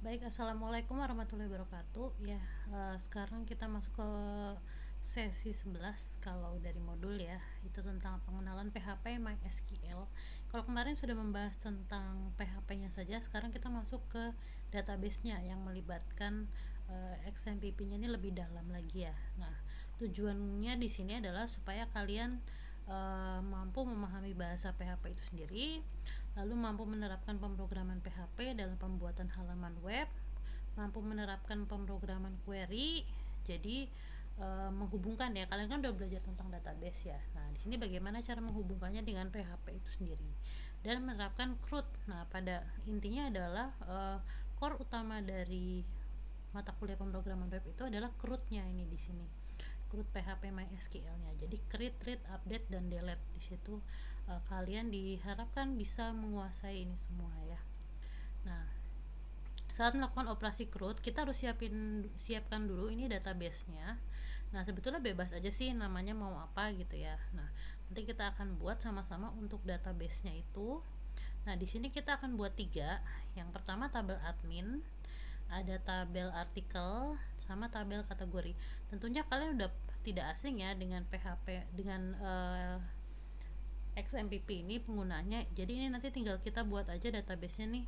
Baik, assalamualaikum warahmatullahi wabarakatuh. Ya, sekarang kita masuk ke sesi 11 kalau dari modul ya, itu tentang pengenalan PHP MySQL. Kalau kemarin sudah membahas tentang PHP-nya saja, sekarang kita masuk ke database-nya yang melibatkan XMPP-nya ini lebih dalam lagi ya. Nah, tujuannya di sini adalah supaya kalian mampu memahami bahasa PHP itu sendiri, lalu mampu menerapkan pemrograman PHP dalam pembuatan halaman web, mampu menerapkan pemrograman query. Jadi menghubungkan ya, kalian kan udah belajar tentang database ya. Nah, di sini bagaimana cara menghubungkannya dengan PHP itu sendiri dan menerapkan CRUD. Nah, pada intinya adalah core utama dari mata kuliah pemrograman web itu adalah CRUD-nya ini di sini. CRUD PHP MySQL-nya. Jadi create, read, update dan delete di situ kalian diharapkan bisa menguasai ini semua ya. Nah, saat melakukan operasi CRUD kita harus siapkan dulu ini database-nya. Nah, sebetulnya bebas aja sih namanya mau apa gitu ya. Nah, nanti kita akan buat sama-sama untuk database-nya itu. Nah, di sini kita akan buat 3. Yang pertama tabel admin, ada tabel artikel, sama tabel kategori. Tentunya kalian udah tidak asing ya dengan PHP, dengan XMPP ini penggunanya. Jadi ini nanti tinggal kita buat aja database-nya nih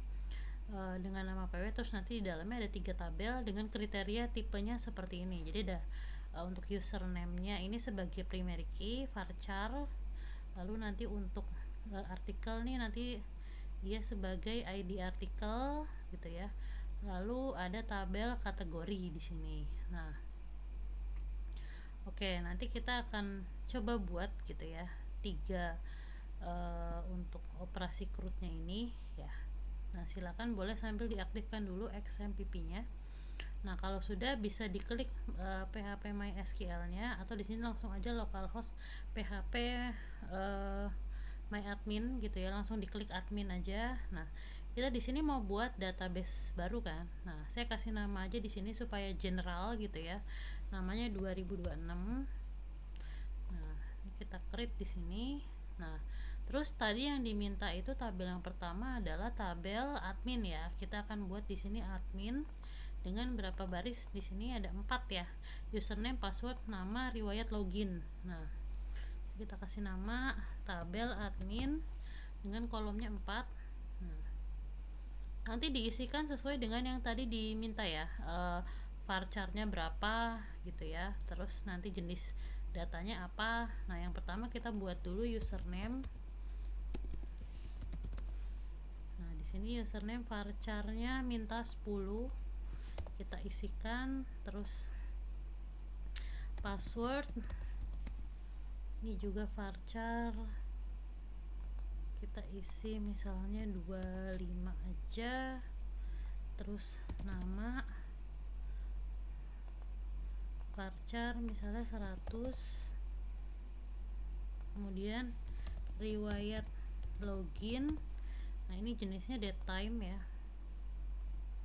dengan nama PW, terus nanti di dalamnya ada 3 tabel dengan kriteria tipenya seperti ini. Jadi ada untuk username-nya ini sebagai primary key varchar, lalu nanti untuk artikel nih nanti dia sebagai ID artikel gitu ya. Lalu ada tabel kategori di sini. Nah, oke, nanti kita akan coba buat gitu ya 3 untuk operasi CRUD-nya ini ya. Nah, silakan boleh sambil diaktifkan dulu XMPP-nya. Nah, kalau sudah bisa diklik PHP MySQL-nya, atau di sini langsung aja localhost PHP myadmin gitu ya, langsung diklik admin aja. Nah, kita di sini mau buat database baru kan. Nah, saya kasih nama aja di sini supaya general gitu ya. Namanya 2026. Nah, ini kita create di sini. Nah, terus tadi yang diminta itu tabel yang pertama adalah tabel admin ya. Kita akan buat di sini admin dengan berapa baris. Di sini ada 4 ya. Username, password, nama, riwayat login. Nah, kita kasih nama tabel admin dengan kolomnya 4. Nah, nanti diisikan sesuai dengan yang tadi diminta ya. Varcharnya berapa gitu ya. Terus nanti jenis datanya apa. Nah, yang pertama kita buat dulu username. Nah, di sini username varcharnya minta 10. Kita isikan. Terus password ini juga varchar, kita isi misalnya 25 aja. Terus nama varchar misalnya 100. Kemudian riwayat login, nah ini jenisnya datetime ya.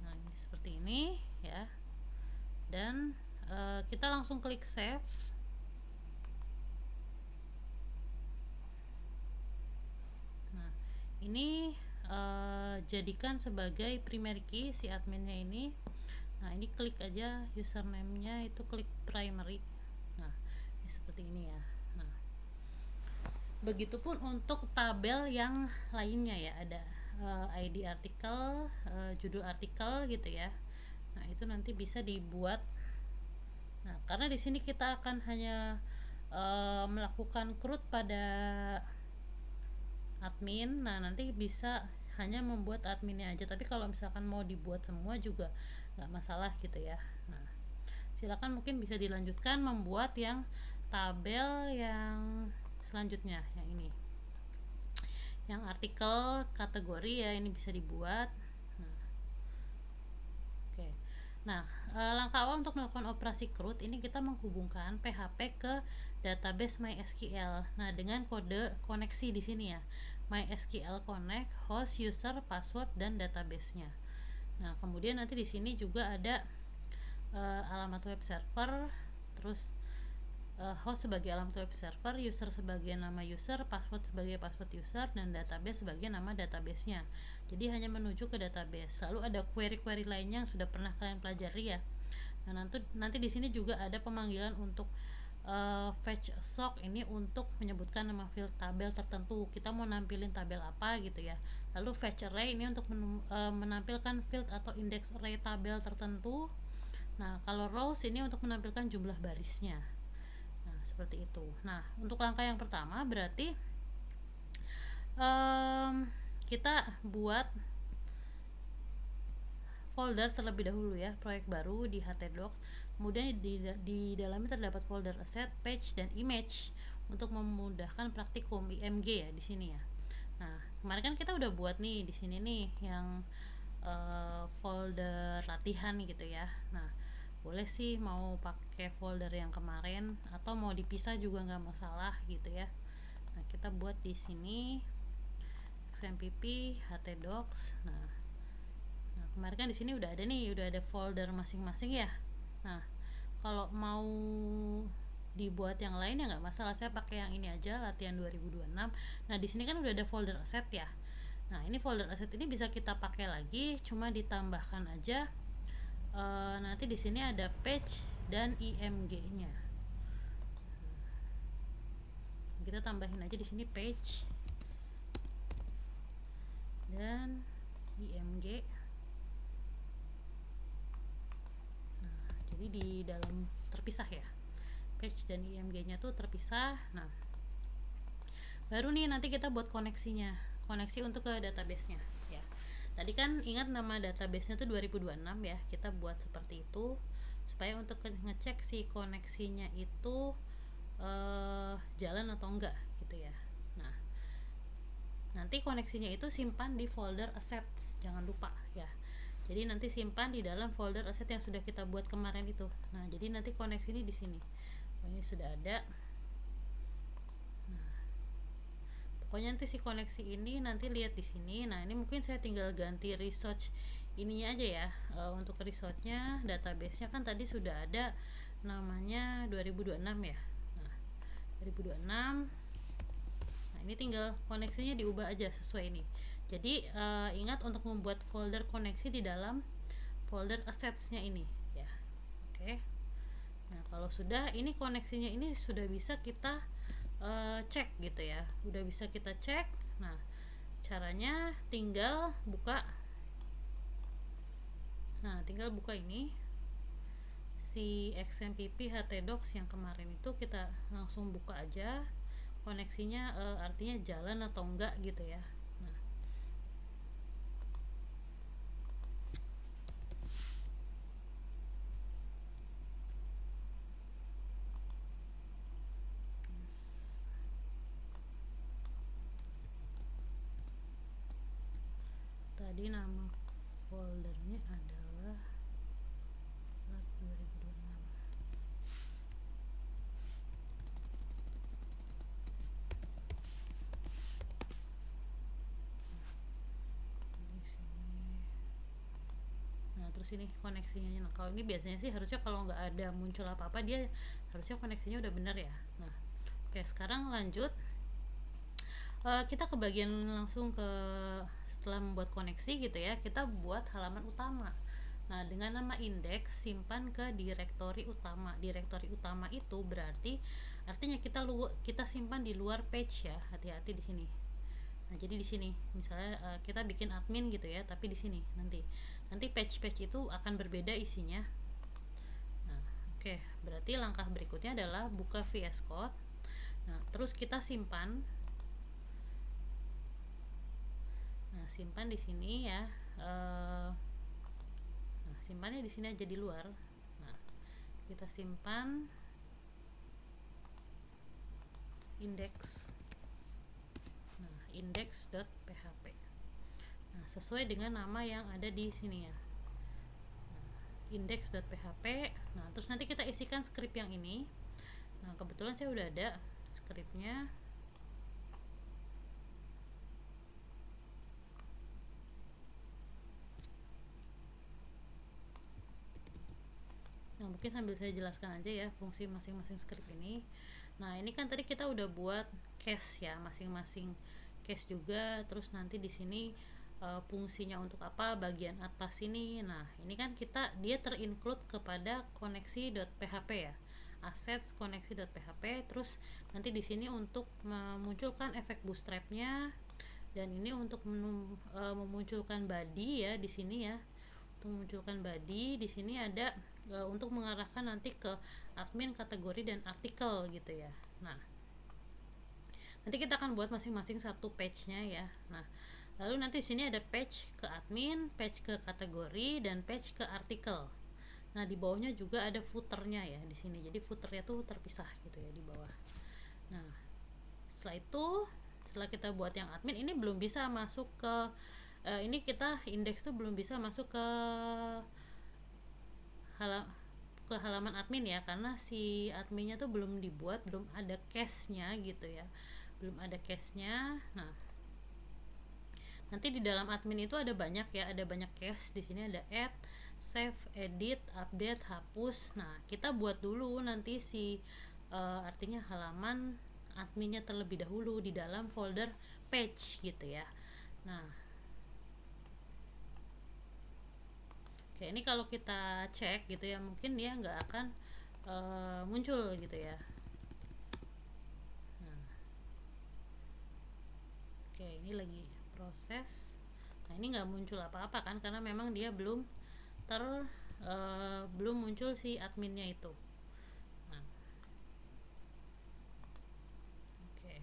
Nah, ini seperti ini ya. Dan kita langsung klik save. Nah, ini jadikan sebagai primary key si adminnya ini. Nah, ini klik aja username-nya, itu klik primary. Nah, ini seperti ini ya. Nah, begitupun untuk tabel yang lainnya ya, ada ID artikel, judul artikel gitu ya. Nah, itu nanti bisa dibuat. Nah, karena di sini kita akan hanya melakukan CRUD pada admin. Nah, nanti bisa hanya membuat adminnya aja, tapi kalau misalkan mau dibuat semua juga nggak masalah gitu ya. Nah, silakan mungkin bisa dilanjutkan membuat yang tabel yang selanjutnya, yang ini, yang artikel kategori ya, ini bisa dibuat. Nah, oke. Nah, langkah awal untuk melakukan operasi CRUD ini kita menghubungkan PHP ke database MySQL. Nah, dengan kode koneksi di sini ya. MySQL Connect, host, user, password dan database-nya. Nah, kemudian nanti di sini juga ada alamat web server, terus host sebagai alamat web server, user sebagai nama user, password sebagai password user, dan database sebagai nama databasenya. Jadi hanya menuju ke database. Lalu ada query-query lainnya yang sudah pernah kalian pelajari ya. Nah, nanti di sini juga ada pemanggilan untuk fetch sock, ini untuk menyebutkan nama field tabel tertentu. Kita mau nampilin tabel apa gitu ya. Lalu fetch array ini untuk menampilkan field atau index array tabel tertentu. Nah, kalau rows ini untuk menampilkan jumlah barisnya. Nah, seperti itu. Nah, untuk langkah yang pertama berarti kita buat folder terlebih dahulu ya, proyek baru di htdocs. Kemudian di dalamnya terdapat folder asset, page, dan image untuk memudahkan praktikum IMG ya di sini ya. Nah, kemarin kan kita udah buat nih di sini nih yang folder latihan gitu ya. Nah, boleh sih mau pakai folder yang kemarin atau mau dipisah juga nggak masalah gitu ya. Nah, kita buat di sini XMPP htdocs. Nah, kemarin kan di sini udah ada nih, udah ada folder masing-masing ya. Nah, kalau mau dibuat yang lain ya nggak masalah, saya pakai yang ini aja, latihan 2026. Nah, di sini kan udah ada folder asset ya. Nah, ini folder asset ini bisa kita pakai lagi, cuma ditambahkan aja nanti di sini ada page dan img-nya. Kita tambahin aja di sini page dan img. Jadi di dalam terpisah ya, page dan img-nya tuh terpisah. Nah, baru nih nanti kita buat koneksinya, koneksi untuk ke database-nya ya. Tadi kan ingat nama database-nya tuh 2026 ya, kita buat seperti itu supaya untuk ngecek si koneksinya itu jalan atau enggak gitu ya. Nah, nanti koneksinya itu simpan di folder assets, jangan lupa ya. Jadi nanti simpan di dalam folder asset yang sudah kita buat kemarin itu. Nah, jadi nanti koneksi ini di sini. Oh, ini sudah ada. Nah, pokoknya nanti si koneksi ini nanti lihat di sini. Nah, ini mungkin saya tinggal ganti research ininya aja ya. Untuk researchnya, database-nya kan tadi sudah ada namanya 2026 ya. Nah, 2026. Nah, ini tinggal koneksinya diubah aja sesuai ini. Jadi ingat untuk membuat folder koneksi di dalam folder assets-nya ini ya. Oke. Nah, kalau sudah ini koneksinya ini sudah bisa kita cek gitu ya. Udah bisa kita cek. Nah, caranya tinggal buka. Nah, tinggal buka ini si XMPP htdocs yang kemarin itu, kita langsung buka aja koneksinya, artinya jalan atau enggak gitu ya. Tadi nama foldernya adalah lat 2026. Di sini. Nah, terus ini koneksinya. Nah, kalau ini biasanya sih harusnya kalau nggak ada muncul apa-apa, dia harusnya koneksinya udah bener ya. Nah, oke, sekarang lanjut. Kita ke bagian langsung ke setelah membuat koneksi gitu ya, kita buat halaman utama. Nah, dengan nama indeks simpan ke direktori utama. Direktori utama itu berarti artinya kita simpan di luar page ya. Hati-hati di sini. Nah, jadi di sini misalnya kita bikin admin gitu ya, tapi di sini nanti page-page itu akan berbeda isinya. Nah, oke, berarti langkah berikutnya adalah buka VS Code. Nah, terus kita simpan. Nah, simpan di sini ya. Nah, simpannya di sini aja di luar. Nah, kita simpan index. Nah, index.php. Nah, sesuai dengan nama yang ada di sini ya. Nah, index.php. Nah, terus nanti kita isikan script yang ini. Nah, kebetulan saya udah ada scriptnya. Nah, mungkin sambil saya jelaskan aja ya fungsi masing-masing script ini. Nah ini kan tadi kita udah buat case ya, masing-masing case juga. Terus nanti di sini fungsinya untuk apa bagian atas ini. Nah ini kan dia terinclude kepada koneksi.php ya, assets koneksi.php. Terus nanti di sini untuk memunculkan efek bootstrapnya, dan ini untuk memunculkan body ya di sini ya. Untuk memunculkan body di sini ada untuk mengarahkan nanti ke admin, kategori, dan artikel gitu ya. Nah nanti kita akan buat masing-masing satu page-nya ya. Nah lalu nanti di sini ada page ke admin, page ke kategori, dan page ke artikel. Nah di bawahnya juga ada footernya ya di sini. Jadi footernya tuh terpisah gitu ya di bawah. Nah setelah kita buat yang admin, ini belum bisa masuk ke ini kita indeks tuh belum bisa masuk ke halaman admin ya, karena si adminnya tuh belum dibuat, belum ada cache-nya gitu ya, belum ada cache-nya. Nah nanti di dalam admin itu ada banyak ya, ada banyak cache. Di sini ada add, save, edit, update, hapus. Nah kita buat dulu nanti artinya halaman adminnya terlebih dahulu di dalam folder page gitu ya. Nah oke, ini kalau kita cek gitu ya, mungkin dia nggak akan muncul gitu ya. Nah oke, ini lagi proses. Nah ini nggak muncul apa-apa kan, karena memang dia belum muncul si adminnya itu. Nah oke,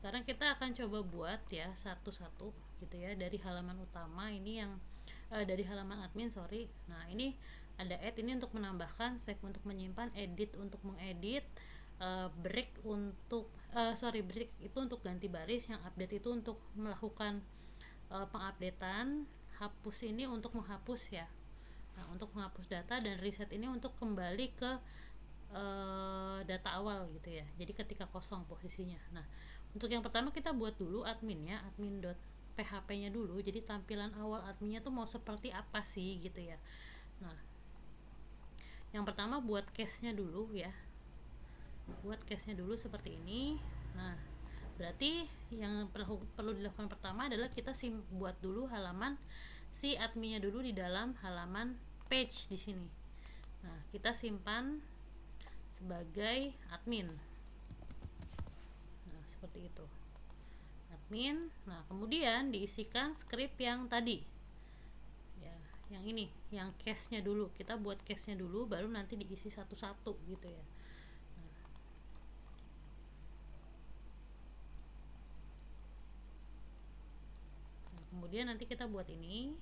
sekarang kita akan coba buat ya satu-satu gitu ya, dari halaman utama ini yang dari halaman admin, sorry. Nah ini ada add, ini untuk menambahkan, save untuk menyimpan, edit untuk mengedit, break break itu untuk ganti baris, yang update itu untuk melakukan pengupdatean, hapus ini untuk menghapus ya. Nah untuk menghapus data, dan reset ini untuk kembali ke data awal gitu ya, jadi ketika kosong posisinya. Nah untuk yang pertama kita buat dulu adminnya, admin.php nya dulu. Jadi tampilan awal adminnya tuh mau seperti apa sih gitu ya. Nah yang pertama buat case nya dulu ya, buat case nya dulu seperti ini. Nah berarti yang perlu dilakukan pertama adalah kita buat dulu halaman si adminnya dulu di dalam halaman page di sini. Nah kita simpan sebagai admin. Nah seperti itu, admin. Nah kemudian diisikan script yang tadi ya, yang ini, yang case nya dulu. Kita buat case nya dulu, baru nanti diisi satu-satu gitu ya. Nah, kemudian nanti kita buat ini.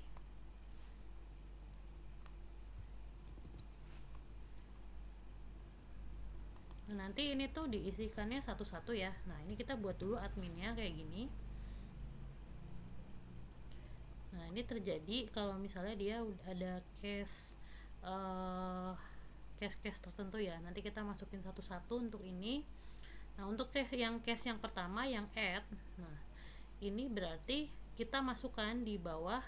Nah, nanti ini tuh diisikannya satu-satu ya. Nah ini kita buat dulu adminnya kayak gini. Nah ini terjadi kalau misalnya dia ada case tertentu ya, nanti kita masukin satu-satu untuk ini. Nah untuk case yang pertama yang add, nah ini berarti kita masukkan di bawah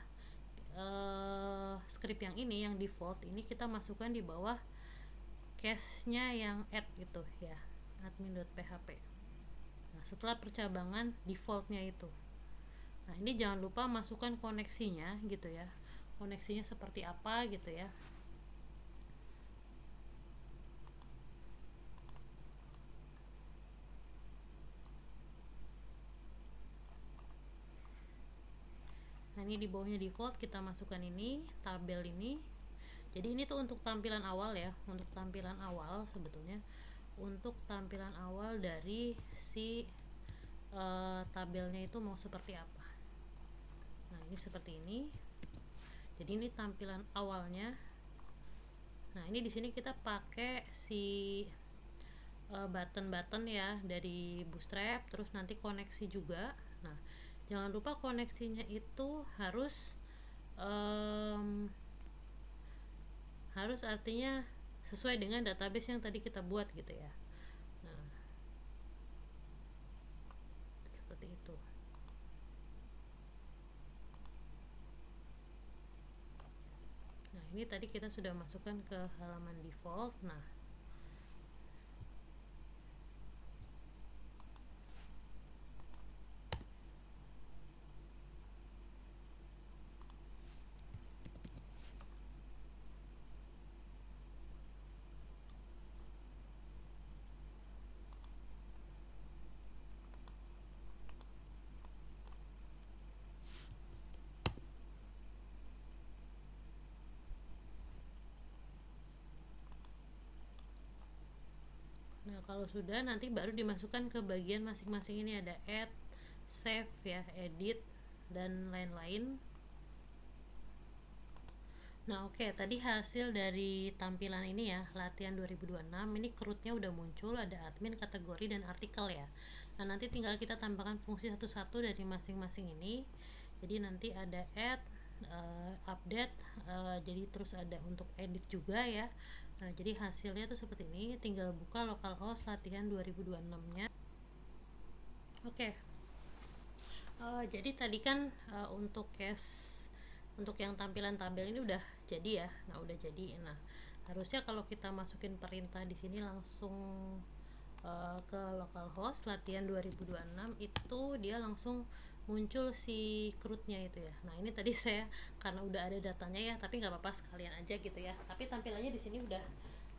script yang ini, yang default ini kita masukkan di bawah case-nya yang add gitu ya, admin.php. Nah setelah percabangan defaultnya itu, nah ini jangan lupa masukkan koneksinya gitu ya, koneksinya seperti apa gitu ya. Nah ini di bawahnya default kita masukkan ini, tabel ini. Jadi ini tuh untuk tampilan awal ya, untuk tampilan awal sebetulnya, untuk tampilan awal dari si tabelnya itu mau seperti apa. Nah ini seperti ini. Jadi ini tampilan awalnya. Nah ini di sini kita pakai si button-button ya dari Bootstrap, terus nanti koneksi juga. Nah jangan lupa koneksinya itu harus artinya sesuai dengan database yang tadi kita buat gitu ya. Nah seperti itu. ini tadi kita sudah masukkan ke halaman default. Nah, kalau sudah nanti baru dimasukkan ke bagian masing-masing. Ini ada add, save ya, edit dan lain-lain. Nah, oke, tadi hasil dari tampilan ini ya, latihan 2026. Ini CRUD-nya udah muncul, ada admin, kategori dan artikel ya. Nah, nanti tinggal kita tambahkan fungsi satu-satu dari masing-masing ini. Jadi nanti ada add, update, jadi terus ada untuk edit juga ya. Nah, jadi hasilnya tuh seperti ini. Tinggal buka localhost latihan 2026-nya. Oke. Jadi tadi kan untuk case, untuk yang tampilan tabel ini udah jadi ya. Nah, udah jadi. Nah, harusnya kalau kita masukin perintah di sini langsung ke localhost latihan 2026, itu dia langsung muncul si CRUD-nya itu ya. Nah, ini tadi saya karena udah ada datanya ya, tapi nggak apa-apa sekalian aja gitu ya. Tapi tampilannya di sini udah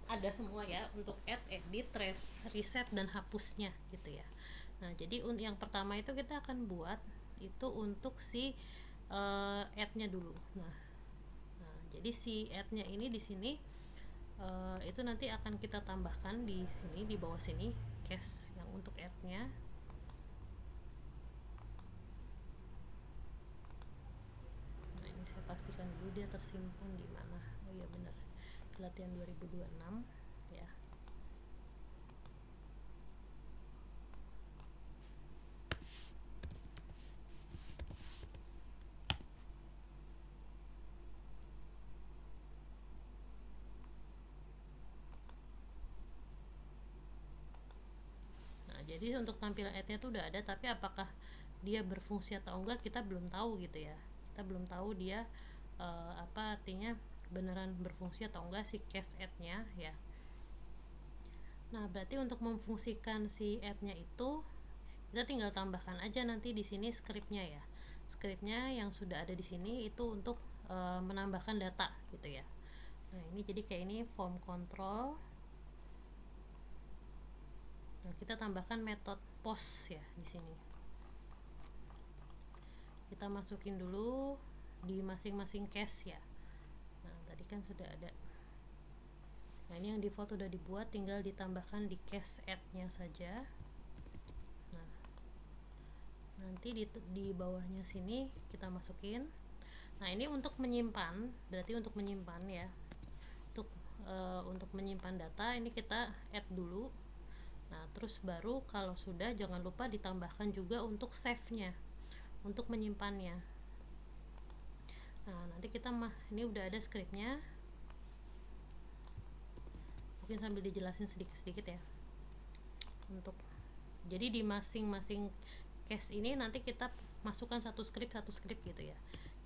ada semua ya, untuk add, edit, reset dan hapusnya gitu ya. Nah, jadi untuk yang pertama itu kita akan buat itu untuk si add-nya dulu. Nah, jadi si add-nya ini di sini itu nanti akan kita tambahkan di sini, di bawah sini, cache yang untuk add-nya. Nah, ini saya pastikan dulu dia tersimpan di mana. Oh iya benar, latihan 2026 ya. Jadi untuk tampilan add-nya tuh udah ada, tapi apakah dia berfungsi atau enggak kita belum tahu gitu ya. Kita belum tahu dia apa artinya, beneran berfungsi atau enggak si cache add-nya ya. Nah, berarti untuk memfungsikan si add-nya itu kita tinggal tambahkan aja nanti di sini script-nya ya. Script-nya yang sudah ada di sini itu untuk menambahkan data gitu ya. Nah, ini jadi kayak ini form control. Nah, kita tambahkan metode post ya di sini. Kita masukin dulu di masing-masing case ya. Nah, tadi kan sudah ada. Nah, ini yang default sudah dibuat, tinggal ditambahkan di case add-nya saja. Nah, nanti di bawahnya sini kita masukin. Nah, ini untuk menyimpan, berarti untuk menyimpan ya. Untuk menyimpan data ini kita add dulu. Nah, terus baru kalau sudah jangan lupa ditambahkan juga untuk save-nya, untuk menyimpannya. Nah, nanti kita ini udah ada scriptnya, mungkin sambil dijelasin sedikit-sedikit ya. Untuk jadi di masing-masing case ini nanti kita masukkan satu script gitu ya.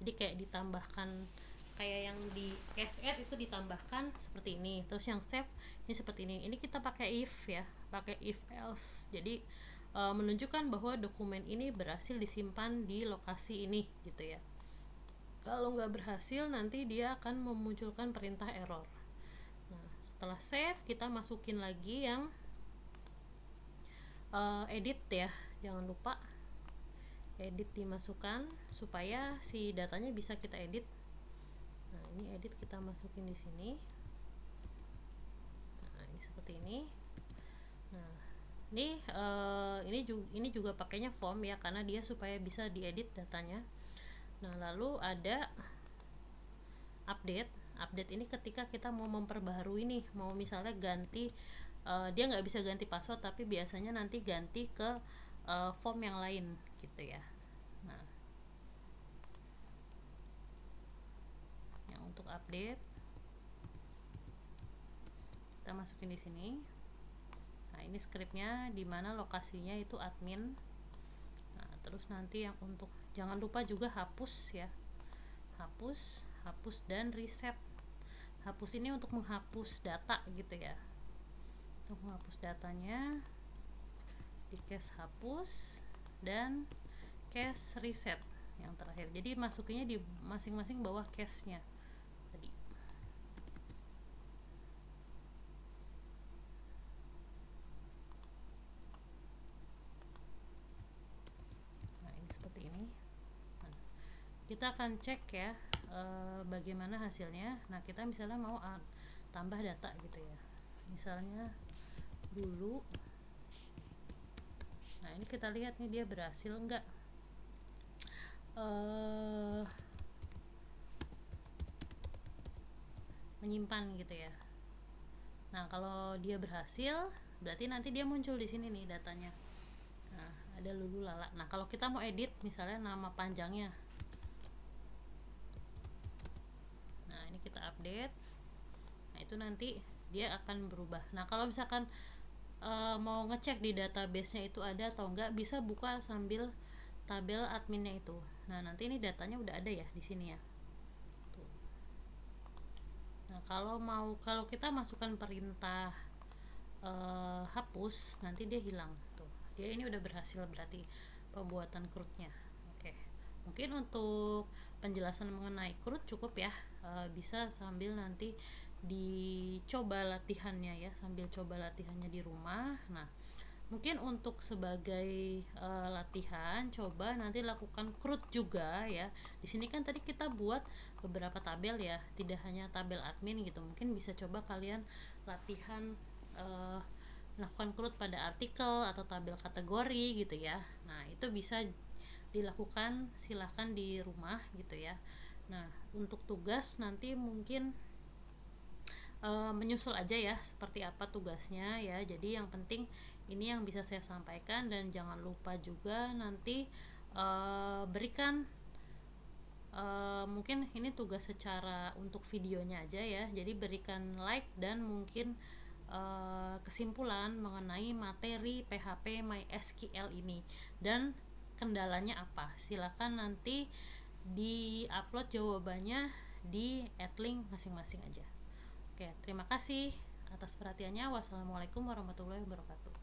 Jadi kayak ditambahkan, kayak yang di case add itu ditambahkan seperti ini, terus yang save ini seperti ini. Ini kita pakai if ya, pakai if else. Jadi menunjukkan bahwa dokumen ini berhasil disimpan di lokasi ini gitu ya. Kalau nggak berhasil nanti dia akan memunculkan perintah error. Nah, setelah save kita masukin lagi yang edit ya, jangan lupa edit dimasukkan supaya si datanya bisa kita edit. Nah, ini edit kita masukin di sini. Nah, ini seperti ini. Nah, ini juga pakainya form ya, karena dia supaya bisa diedit datanya. Nah, lalu ada update ini ketika kita mau memperbaharui nih, mau misalnya ganti, dia nggak bisa ganti password, tapi biasanya nanti ganti ke form yang lain gitu ya. Nah, yang untuk update kita masukin di sini. Nah, ini scriptnya di mana lokasinya itu admin. Nah, terus nanti yang untuk, jangan lupa juga hapus ya, hapus dan reset. hapus ini untuk menghapus data gitu ya, untuk menghapus datanya di cache hapus dan cache reset yang terakhir. Jadi masukinnya di masing-masing bawah cache-nya tadi. Nah, ini seperti ini. Nah, kita akan cek ya bagaimana hasilnya. Nah, kita misalnya mau tambah data gitu ya. Misalnya dulu. Nah, ini kita lihat nih dia berhasil enggak menyimpan gitu ya. Nah, kalau dia berhasil, berarti nanti dia muncul di sini nih datanya. Nah, ada Lulu Lala. Nah, kalau kita mau edit misalnya nama panjangnya. Nah, ini kita update. Nah, itu nanti dia akan berubah. Nah, kalau misalkan mau ngecek di database-nya itu ada atau enggak, bisa buka sambil tabel adminnya itu. Nah, nanti ini datanya udah ada ya di sini ya. Tuh. Nah, kalau kita masukkan perintah hapus, nanti dia hilang tuh. Dia ini udah berhasil berarti pembuatan CRUD-nya. Oke. Mungkin untuk penjelasan mengenai CRUD cukup ya. Bisa sambil nanti dicoba latihannya ya, sambil coba latihannya di rumah. Nah, mungkin untuk sebagai latihan, coba nanti lakukan CRUD juga ya. Di sini kan tadi kita buat beberapa tabel ya, tidak hanya tabel admin gitu. Mungkin bisa coba kalian latihan melakukan CRUD pada artikel atau tabel kategori gitu ya. Nah, itu bisa dilakukan silahkan di rumah gitu ya. Nah, untuk tugas nanti mungkin menyusul aja ya seperti apa tugasnya ya. Jadi yang penting ini yang bisa saya sampaikan, dan jangan lupa juga nanti berikan mungkin ini tugas secara untuk videonya aja ya. Jadi berikan like dan mungkin kesimpulan mengenai materi PHP MySQL ini dan kendalanya apa. Silakan nanti di-upload jawabannya di @link masing-masing aja. Oke, terima kasih atas perhatiannya. Wassalamualaikum warahmatullahi wabarakatuh.